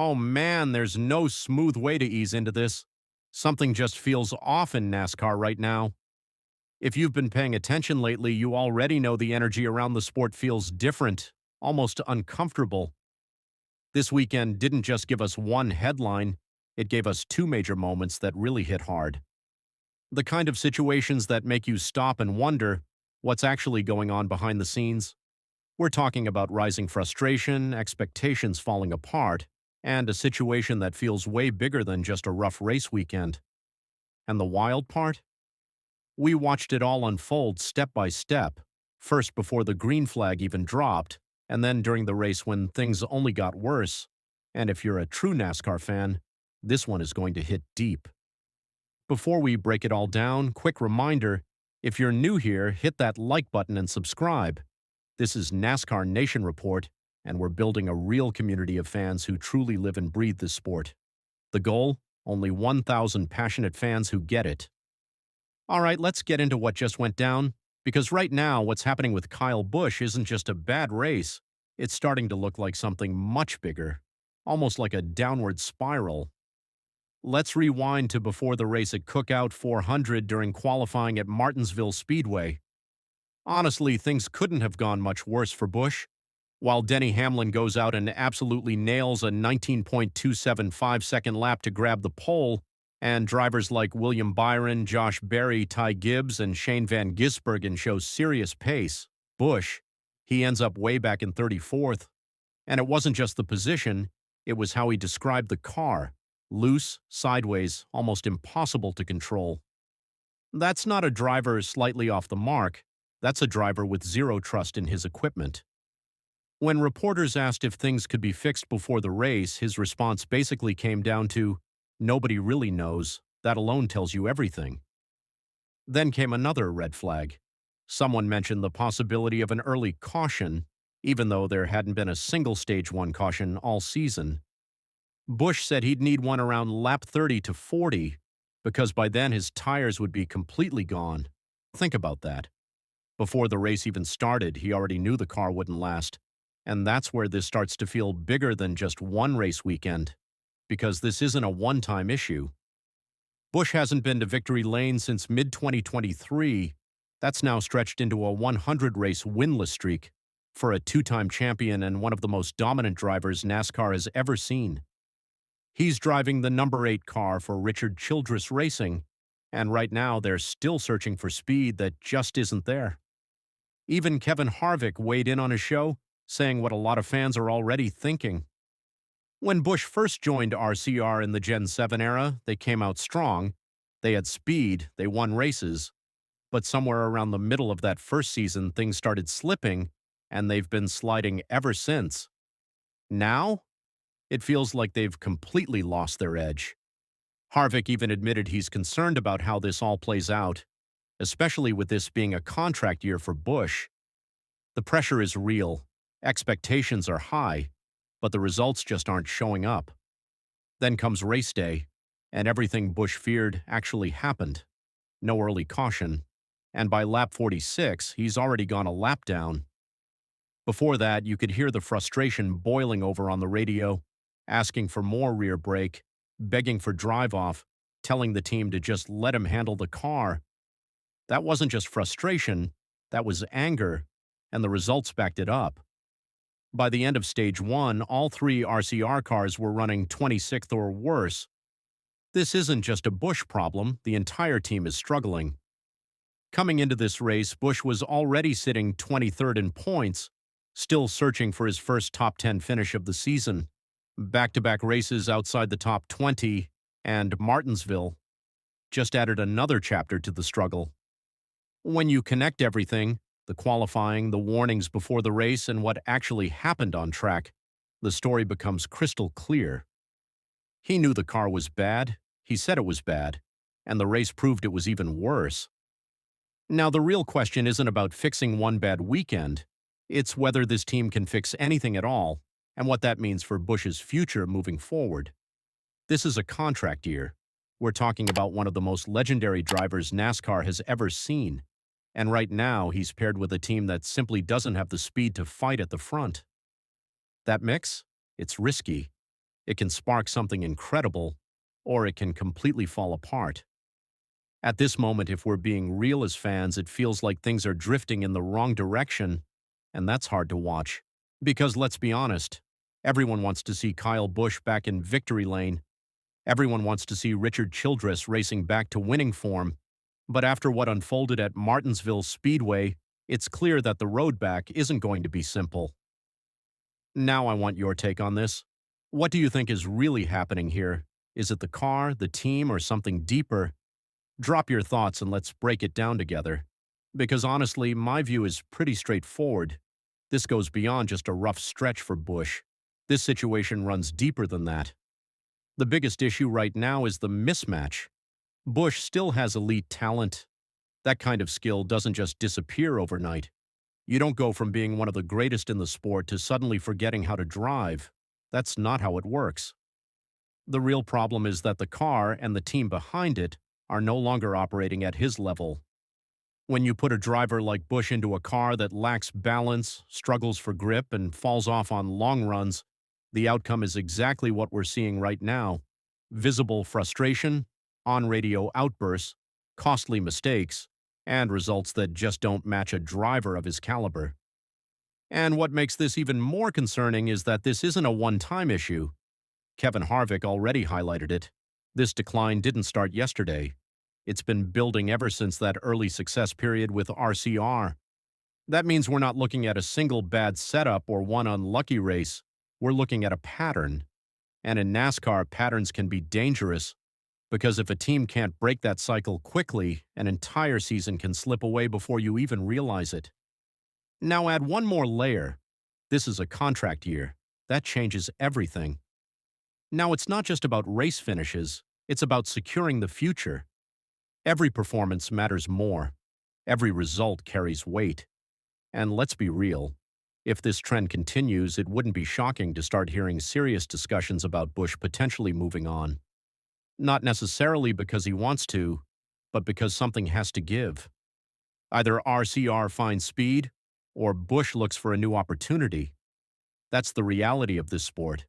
Oh man, there's no smooth way to ease into this. Something just feels off in NASCAR right now. If you've been paying attention lately, you already know the energy around the sport feels different, almost uncomfortable. This weekend didn't just give us one headline, it gave us two major moments that really hit hard. The kind of situations that make you stop and wonder what's actually going on behind the scenes. We're talking about rising frustration, expectations falling apart, and a situation that feels way bigger than just a rough race weekend. And the wild part? We watched it all unfold step by step, first before the green flag even dropped, and then during the race when things only got worse. And if you're a true NASCAR fan, this one is going to hit deep. Before we break it all down, quick reminder, if you're new here, hit that like button and subscribe. This is NASCAR Nation Report, and we're building a real community of fans who truly live and breathe this sport. The goal? Only 1,000 passionate fans who get it. All right, let's get into what just went down, because right now what's happening with Kyle Busch isn't just a bad race, it's starting to look like something much bigger, almost like a downward spiral. Let's rewind to before the race at Cookout 400 during qualifying at Martinsville Speedway. Honestly, things couldn't have gone much worse for Busch. While Denny Hamlin goes out and absolutely nails a 19.275-second lap to grab the pole, and drivers like William Byron, Josh Berry, Ty Gibbs, and Shane Van Gisbergen show serious pace, Busch, he ends up way back in 34th. And it wasn't just the position, it was how he described the car. Loose, sideways, almost impossible to control. That's not a driver slightly off the mark. That's a driver with zero trust in his equipment. When reporters asked if things could be fixed before the race, his response basically came down to, "Nobody really knows. That alone tells you everything." Then came another red flag. Someone mentioned the possibility of an early caution, even though there hadn't been a single Stage 1 caution all season. Busch said he'd need one around lap 30 to 40, because by then his tires would be completely gone. Think about that. Before the race even started, he already knew the car wouldn't last. And that's where this starts to feel bigger than just one race weekend, because this isn't a one-time issue. Busch hasn't been to victory lane since mid-2023. That's now stretched into a 100-race winless streak for a two-time champion and one of the most dominant drivers NASCAR has ever seen. He's driving the number 8 car for Richard Childress Racing, and right now they're still searching for speed that just isn't there. Even Kevin Harvick weighed in on his show, saying what a lot of fans are already thinking. When Busch first joined RCR in the Gen 7 era, they came out strong. They had speed, they won races. But somewhere around the middle of that first season, things started slipping, and they've been sliding ever since. Now, it feels like they've completely lost their edge. Harvick even admitted he's concerned about how this all plays out, especially with this being a contract year for Busch. The pressure is real, expectations are high, but the results just aren't showing up. Then comes race day, and everything Busch feared actually happened. No early caution, and by lap 46, he's already gone a lap down. Before that, you could hear the frustration boiling over on the radio, asking for more rear brake, begging for drive-off, telling the team to just let him handle the car. That wasn't just frustration, that was anger, and the results backed it up. By the end of Stage 1, all 3 RCR cars were running 26th or worse. This isn't just a Busch problem, the entire team is struggling. Coming into this race, Busch was already sitting 23rd in points, still searching for his first top 10 finish of the season. Back-to-back races outside the top 20, and Martinsville just added another chapter to the struggle. When you connect everything, the qualifying, the warnings before the race, and what actually happened on track, the story becomes crystal clear. He knew the car was bad, he said it was bad, and the race proved it was even worse. Now, the real question isn't about fixing one bad weekend, it's whether this team can fix anything at all, and what that means for Busch's future moving forward. This is a contract year. We're talking about one of the most legendary drivers NASCAR has ever seen. And right now, he's paired with a team that simply doesn't have the speed to fight at the front. That mix? It's risky. It can spark something incredible, or it can completely fall apart. At this moment, if we're being real as fans, it feels like things are drifting in the wrong direction, and that's hard to watch. Because let's be honest, everyone wants to see Kyle Busch back in victory lane. Everyone wants to see Richard Childress racing back to winning form. But after what unfolded at Martinsville Speedway, it's clear that the road back isn't going to be simple. Now I want your take on this. What do you think is really happening here? Is it the car, the team, or something deeper? Drop your thoughts and let's break it down together. Because honestly, my view is pretty straightforward. This goes beyond just a rough stretch for Busch. This situation runs deeper than that. The biggest issue right now is the mismatch. Busch still has elite talent. That kind of skill doesn't just disappear overnight. You don't go from being one of the greatest in the sport to suddenly forgetting how to drive. That's not how it works. The real problem is that the car and the team behind it are no longer operating at his level. When you put a driver like Busch into a car that lacks balance, struggles for grip, and falls off on long runs, the outcome is exactly what we're seeing right now: visible frustration, on-radio outbursts, costly mistakes, and results that just don't match a driver of his caliber. And what makes this even more concerning is that this isn't a one-time issue. Kevin Harvick already highlighted it. This decline didn't start yesterday. It's been building ever since that early success period with RCR. That means we're not looking at a single bad setup or one unlucky race. We're looking at a pattern. And in NASCAR, patterns can be dangerous, because if a team can't break that cycle quickly, an entire season can slip away before you even realize it. Now add one more layer. This is a contract year. That changes everything. Now it's not just about race finishes, it's about securing the future. Every performance matters more. Every result carries weight. And let's be real, if this trend continues, it wouldn't be shocking to start hearing serious discussions about Busch potentially moving on. Not necessarily because he wants to, but because something has to give. Either RCR finds speed, or Busch looks for a new opportunity. That's the reality of this sport.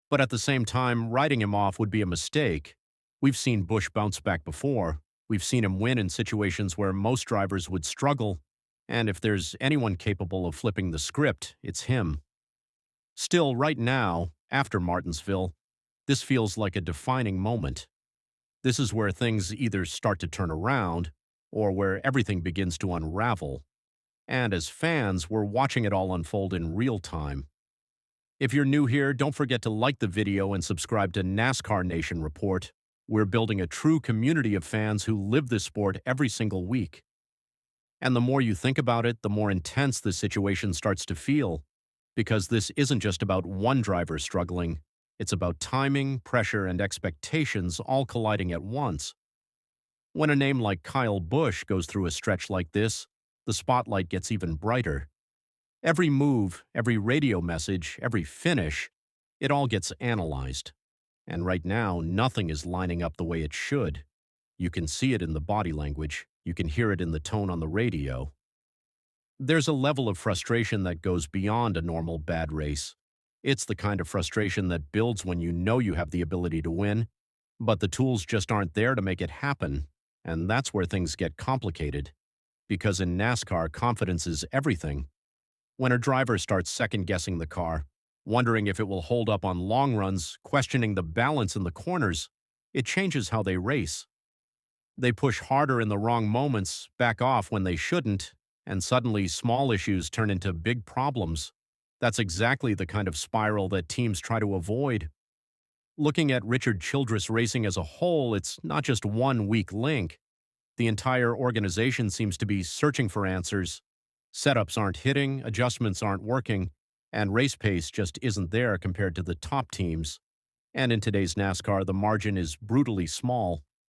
But at the same time, writing him off would be a mistake. We've seen Busch bounce back before. We've seen him win in situations where most drivers would struggle. And if there's anyone capable of flipping the script, it's him. Still, right now, after Martinsville, this feels like a defining moment. This is where things either start to turn around, or where everything begins to unravel. And as fans, we're watching it all unfold in real time. If you're new here, don't forget to like the video and subscribe to NASCAR Nation Report. We're building a true community of fans who live this sport every single week. And the more you think about it, the more intense this situation starts to feel, because this isn't just about one driver struggling. It's about timing, pressure, and expectations all colliding at once. When a name like Kyle Busch goes through a stretch like this, the spotlight gets even brighter. Every move, every radio message, every finish, it all gets analyzed. And right now, nothing is lining up the way it should. You can see it in the body language. You can hear it in the tone on the radio. There's a level of frustration that goes beyond a normal bad race. It's the kind of frustration that builds when you know you have the ability to win, but the tools just aren't there to make it happen. And that's where things get complicated. Because in NASCAR, confidence is everything. When a driver starts second-guessing the car, wondering if it will hold up on long runs, questioning the balance in the corners, it changes how they race. They push harder in the wrong moments, back off when they shouldn't, and suddenly small issues turn into big problems. That's exactly the kind of spiral that teams try to avoid. Looking at Richard Childress Racing as a whole, it's not just one weak link. The entire organization seems to be searching for answers. Setups aren't hitting, adjustments aren't working, and race pace just isn't there compared to the top teams. And in today's NASCAR, the margin is brutally small.